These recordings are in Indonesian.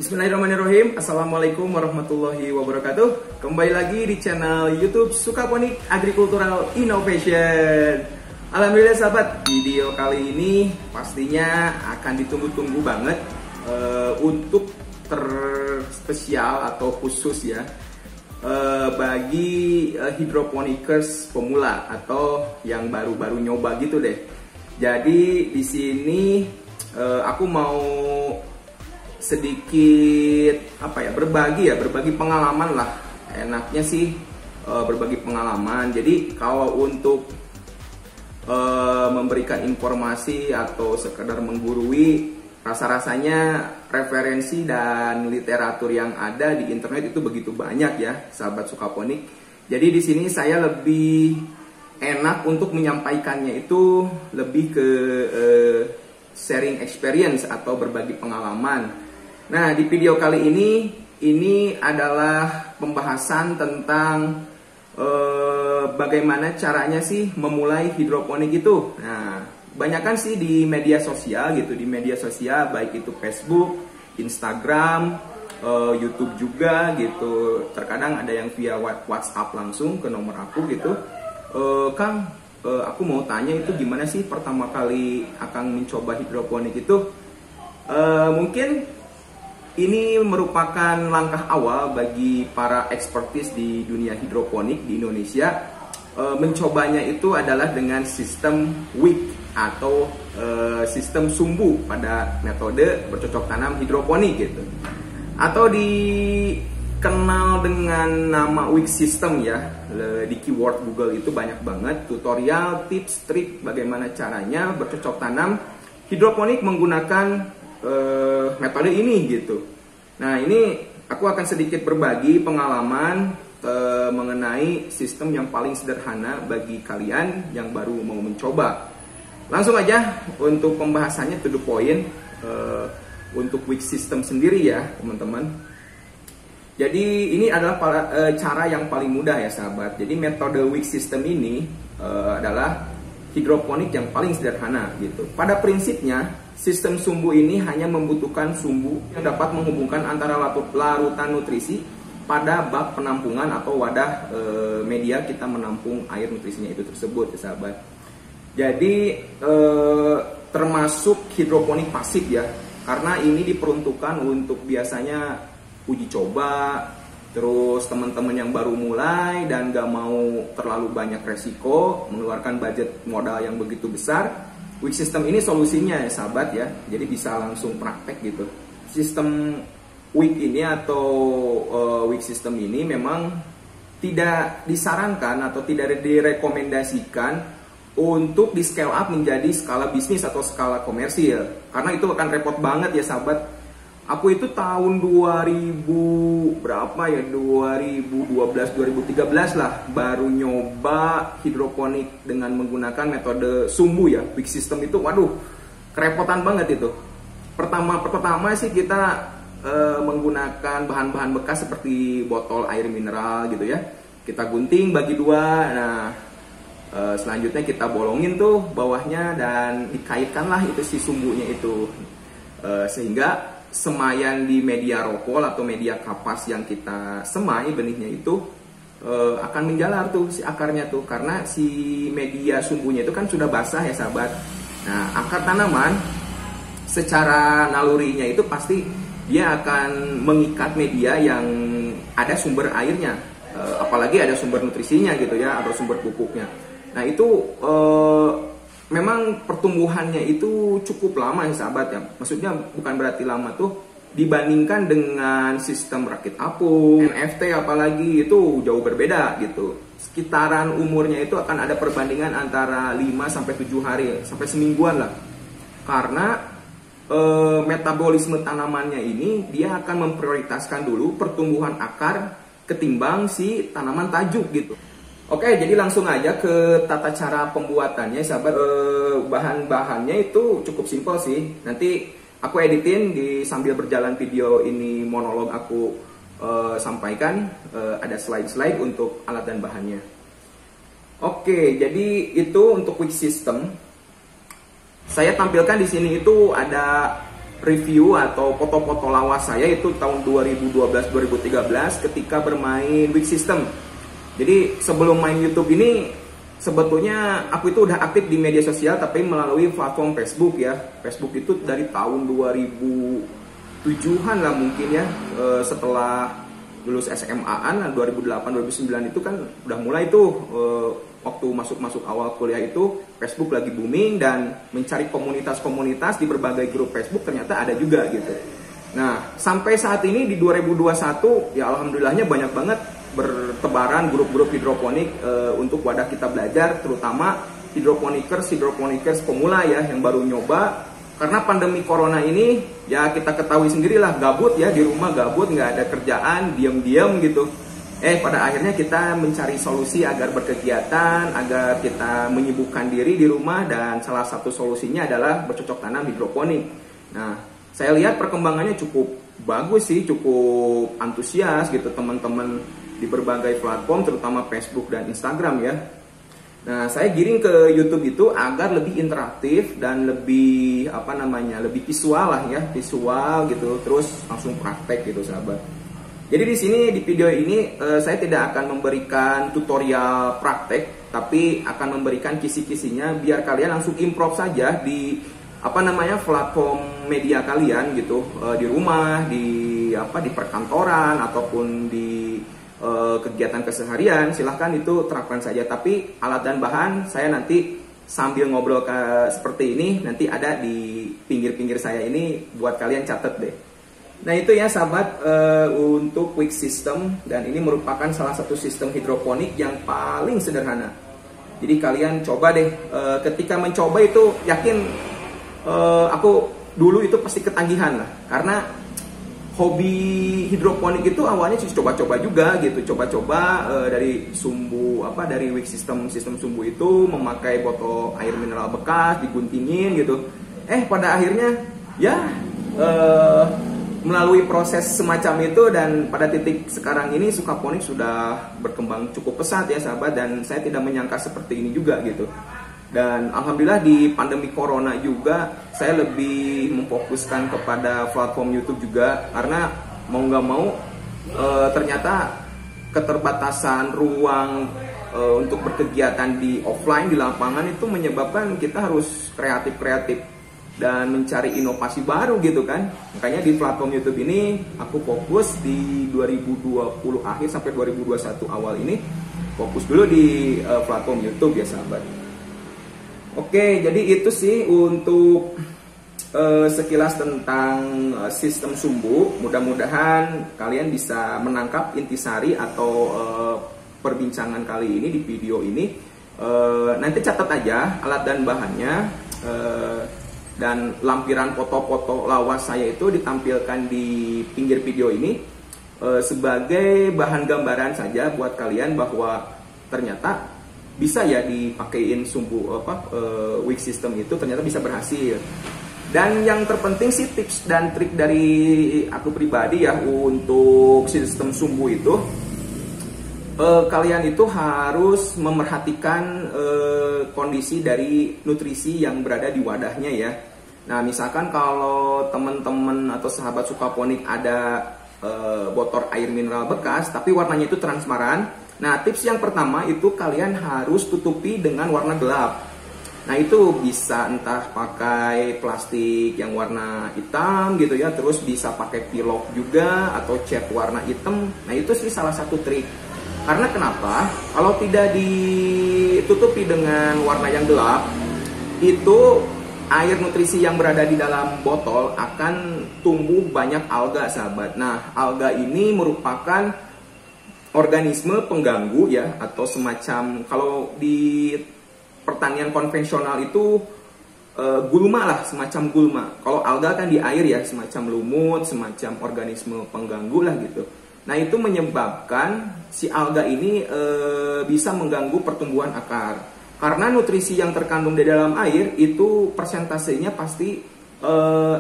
Bismillahirrahmanirrahim. Assalamualaikum warahmatullahi wabarakatuh. Kembali lagi di channel YouTube Sukaponik Agricultural Innovation. Alhamdulillah sahabat, video kali ini pastinya akan ditunggu-tunggu banget untuk terspesial atau khusus ya bagi hidroponikers pemula atau yang baru-baru nyoba gitu deh. Jadi di sini aku mau sedikit berbagi pengalaman lah. Enaknya sih berbagi pengalaman. Jadi kalau untuk memberikan informasi atau sekedar menggurui, rasa-rasanya referensi dan literatur yang ada di internet itu begitu banyak ya, sahabat Sukaponik. Jadi di sini saya lebih enak untuk menyampaikannya itu lebih ke sharing experience atau berbagi pengalaman. Nah, di video kali ini adalah pembahasan tentang bagaimana caranya sih memulai hidroponik itu. Nah, banyakkan sih di media sosial gitu, baik itu Facebook, Instagram, YouTube juga gitu. Terkadang ada yang via WhatsApp langsung ke nomor aku gitu. Kang, aku mau tanya itu gimana sih pertama kali akan mencoba hidroponik itu? Mungkin ini merupakan langkah awal bagi para expertise di dunia hidroponik di Indonesia. Mencobanya itu adalah dengan sistem wick atau sistem sumbu pada metode bercocok tanam hidroponik gitu. Atau dikenal dengan nama wick system ya. Di keyword Google itu banyak banget tutorial, tips, trik bagaimana caranya bercocok tanam hidroponik menggunakan metode ini gitu. Nah, ini aku akan sedikit berbagi pengalaman mengenai sistem yang paling sederhana bagi kalian yang baru mau mencoba. Langsung aja untuk pembahasannya to the point. Untuk wick system sendiri ya teman-teman. Jadi ini adalah cara yang paling mudah ya sahabat. Jadi metode wick system ini adalah hidroponik yang paling sederhana gitu. Pada prinsipnya, sistem sumbu ini hanya membutuhkan sumbu yang dapat menghubungkan antara larutan nutrisi pada bak penampungan atau wadah media kita menampung air nutrisinya itu tersebut ya sahabat. Jadi termasuk hidroponik pasif ya, karena ini diperuntukkan untuk biasanya uji coba, terus teman-teman yang baru mulai dan gak mau terlalu banyak resiko mengeluarkan budget modal yang begitu besar. Wick system ini solusinya ya sahabat ya, jadi bisa langsung praktek gitu. Sistem wick ini atau wick system ini memang tidak disarankan atau tidak direkomendasikan untuk di scale up menjadi skala bisnis atau skala komersil, karena itu akan repot banget ya sahabat. Aku itu tahun 2012 2013 lah baru nyoba hidroponik dengan menggunakan metode sumbu ya, wick system itu. Waduh, kerepotan banget itu. Pertama sih kita menggunakan bahan-bahan bekas seperti botol air mineral gitu ya. Kita gunting bagi dua. Nah, selanjutnya kita bolongin tuh bawahnya dan dikaitkanlah itu si sumbunya itu. Sehingga semayan di media rokol atau media kapas yang kita semai benihnya itu akan menjalar tuh si akarnya tuh, karena si media sumbunya itu kan sudah basah ya sahabat. Nah, akar tanaman secara nalurinya itu pasti dia akan mengikat media yang ada sumber airnya, apalagi ada sumber nutrisinya gitu ya, atau sumber pupuknya. Nah, itu memang pertumbuhannya itu cukup lama ya sahabat ya. Maksudnya bukan berarti lama tuh dibandingkan dengan sistem rakit apung, NFT apalagi itu jauh berbeda gitu. Sekitaran umurnya itu akan ada perbandingan antara 5 sampai 7 hari sampai semingguan lah. Karena metabolisme tanamannya ini dia akan memprioritaskan dulu pertumbuhan akar ketimbang si tanaman tajuk gitu. Oke, jadi langsung aja ke tata cara pembuatannya sahabat. Bahan-bahannya itu cukup simpel sih. Nanti aku editin sambil berjalan video ini, monolog aku sampaikan. Ada slide-slide untuk alat dan bahannya. Oke, jadi itu untuk wick system. Saya tampilkan di sini itu ada review atau foto-foto lawas saya itu tahun 2012-2013 ketika bermain Weak System. Jadi sebelum main YouTube ini sebetulnya aku itu udah aktif di media sosial tapi melalui platform Facebook ya. Facebook itu dari tahun 2007-an lah mungkin ya, setelah lulus SMA-an 2008-2009 itu kan udah mulai tuh, waktu masuk awal kuliah itu Facebook lagi booming dan mencari komunitas-komunitas di berbagai grup Facebook ternyata ada juga gitu. Nah, sampai saat ini di 2021 ya alhamdulillahnya banyak banget bertebaran grup-grup hidroponik untuk wadah kita belajar, terutama hidroponikers pemula ya yang baru nyoba. Karena pandemi corona ini ya kita ketahui sendirilah, gabut ya, di rumah gabut, nggak ada kerjaan, diam-diam gitu. Pada akhirnya kita mencari solusi agar berkegiatan, agar kita menyibukkan diri di rumah, dan salah satu solusinya adalah bercocok tanam hidroponik. Nah, saya lihat perkembangannya cukup bagus sih, cukup antusias gitu teman-teman di berbagai platform, terutama Facebook dan Instagram ya. Nah, saya giring ke YouTube itu agar lebih interaktif dan lebih lebih visual lah ya, visual gitu, terus langsung praktek gitu sahabat. Jadi di sini di video ini saya tidak akan memberikan tutorial praktek, tapi akan memberikan kisi-kisinya biar kalian langsung improv saja di platform media kalian gitu, di rumah, di perkantoran ataupun di kegiatan keseharian. Silahkan itu terapkan saja, tapi alat dan bahan saya nanti sambil ngobrol seperti ini nanti ada di pinggir-pinggir saya ini, buat kalian catat deh. Nah itu ya sahabat, untuk Weak System, dan ini merupakan salah satu sistem hidroponik yang paling sederhana. Jadi kalian coba deh, ketika mencoba itu yakin, aku dulu itu pasti ketagihan lah, karena hobi hidroponik itu awalnya coba-coba juga gitu, coba-coba dari sumbu dari Weak System, sistem sumbu itu memakai botol air mineral bekas, diguntingin gitu. Pada akhirnya ya melalui proses semacam itu, dan pada titik sekarang ini Sukaponik sudah berkembang cukup pesat ya sahabat, dan saya tidak menyangka seperti ini juga gitu. Dan alhamdulillah di pandemi corona juga saya lebih memfokuskan kepada platform YouTube juga, karena mau nggak mau ternyata keterbatasan ruang untuk berkegiatan di offline, di lapangan itu menyebabkan kita harus kreatif dan mencari inovasi baru gitu kan. Makanya di platform YouTube ini aku fokus di 2020 akhir sampai 2021 awal ini, fokus dulu di platform YouTube ya sahabat. Oke, jadi itu sih untuk sekilas tentang sistem sumbu. Mudah-mudahan kalian bisa menangkap intisari atau perbincangan kali ini di video ini. Nanti catat aja alat dan bahannya, dan lampiran foto-foto lawas saya itu ditampilkan di pinggir video ini sebagai bahan gambaran saja buat kalian bahwa ternyata bisa ya dipakein sumbu Weak System itu, ternyata bisa berhasil. Dan yang terpenting sih tips dan trik dari aku pribadi ya untuk sistem sumbu itu, kalian itu harus memerhatikan kondisi dari nutrisi yang berada di wadahnya ya. Nah misalkan kalau teman-teman atau sahabat Sukaponik ada botol air mineral bekas tapi warnanya itu transparan, nah tips yang pertama itu kalian harus tutupi dengan warna gelap. Nah itu bisa entah pakai plastik yang warna hitam gitu ya, terus bisa pakai pilok juga atau cat warna hitam. Nah itu sih salah satu trik. Karena kenapa? Kalau tidak ditutupi dengan warna yang gelap, itu air nutrisi yang berada di dalam botol akan tumbuh banyak alga sahabat. Nah alga ini merupakan organisme pengganggu ya, atau semacam, kalau di pertanian konvensional itu gulma lah, semacam gulma. Kalau alga kan di air ya, semacam lumut, semacam organisme pengganggu lah gitu. Nah itu menyebabkan si alga ini bisa mengganggu pertumbuhan akar. Karena nutrisi yang terkandung di dalam air itu persentasenya pasti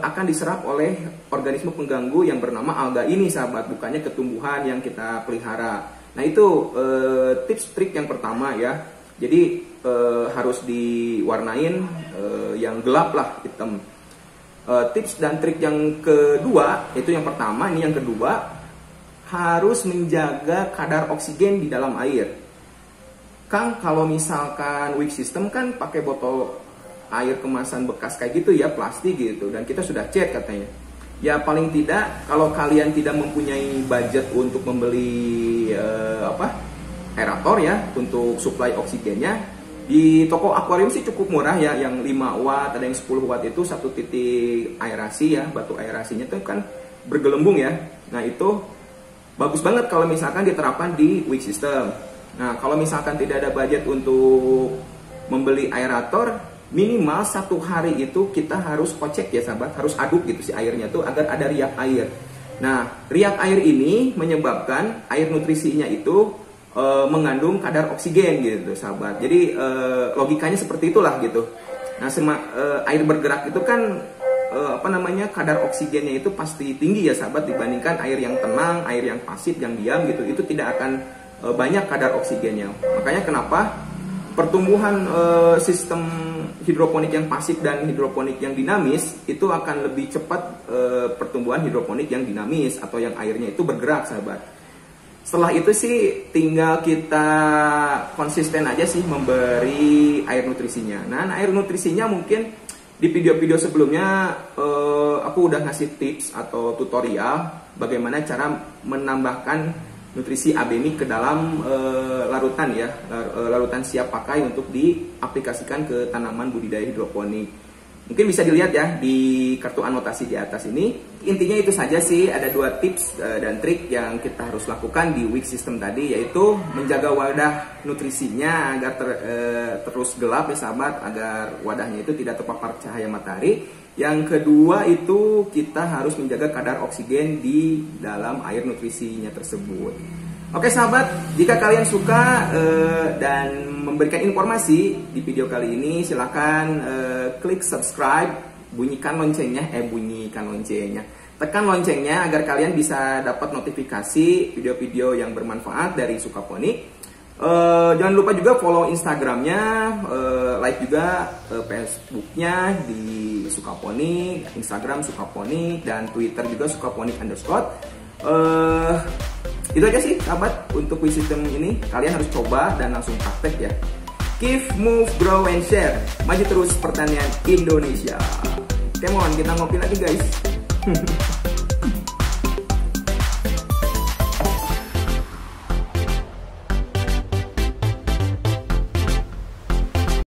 akan diserap oleh organisme pengganggu yang bernama alga ini sahabat, bukannya ketumbuhan yang kita pelihara. Nah itu tips trik yang pertama ya. Jadi harus diwarnain yang gelap lah, hitam. Tips dan trik yang kedua, itu yang pertama, ini yang kedua, harus menjaga kadar oksigen di dalam air. Kang, kalau misalkan weak system kan pakai botol air kemasan bekas kayak gitu ya, plastik gitu, dan kita sudah cek katanya. Ya paling tidak, kalau kalian tidak mempunyai budget untuk membeli aerator ya, untuk suplai oksigennya, di toko akuarium sih cukup murah ya, yang 5 watt, ada yang 10 watt itu satu titik aerasi ya, batu aerasinya itu kan bergelembung ya. Nah itu bagus banget kalau misalkan diterapkan di weak system. Nah kalau misalkan tidak ada budget untuk membeli aerator, minimal 1 hari itu kita harus kocek ya sahabat, harus aduk gitu si airnya tuh agar ada riak air. Nah riak air ini menyebabkan air nutrisinya itu mengandung kadar oksigen gitu sahabat. Jadi logikanya seperti itulah gitu. Nah air bergerak itu kan kadar oksigennya itu pasti tinggi ya sahabat, dibandingkan air yang tenang, air yang pasif, yang diam gitu, itu tidak akan banyak kadar oksigennya. Makanya kenapa pertumbuhan sistem hidroponik yang pasif dan hidroponik yang dinamis itu akan lebih cepat pertumbuhan hidroponik yang dinamis atau yang airnya itu bergerak sahabat. Setelah itu sih tinggal kita konsisten aja sih memberi air nutrisinya. Nah air nutrisinya mungkin di video-video sebelumnya aku udah ngasih tips atau tutorial bagaimana cara menambahkan nutrisi abemi ke dalam larutan ya, larutan siap pakai untuk diaplikasikan ke tanaman budidaya hidroponik. Mungkin bisa dilihat ya di kartu anotasi di atas ini. Intinya itu saja sih, ada 2 tips dan trik yang kita harus lakukan di weak system tadi, yaitu menjaga wadah nutrisinya agar terus gelap ya sahabat, agar wadahnya itu tidak terpapar cahaya matahari. Yang kedua itu kita harus menjaga kadar oksigen di dalam air nutrisinya tersebut. Oke sahabat, jika kalian suka dan memberikan informasi di video kali ini, silahkan klik subscribe, bunyikan loncengnya, tekan loncengnya agar kalian bisa dapat notifikasi video-video yang bermanfaat dari Sukaponik. Jangan lupa juga follow Instagramnya, like juga Facebooknya di Sukaponik, Instagram Sukaponik, dan Twitter juga Sukaponik_. Itu aja sih sahabat untuk weak system ini. Kalian harus coba dan langsung praktek ya. Give, move, grow, and share. Maju terus pertanian Indonesia. Come on, kita ngopi lagi guys.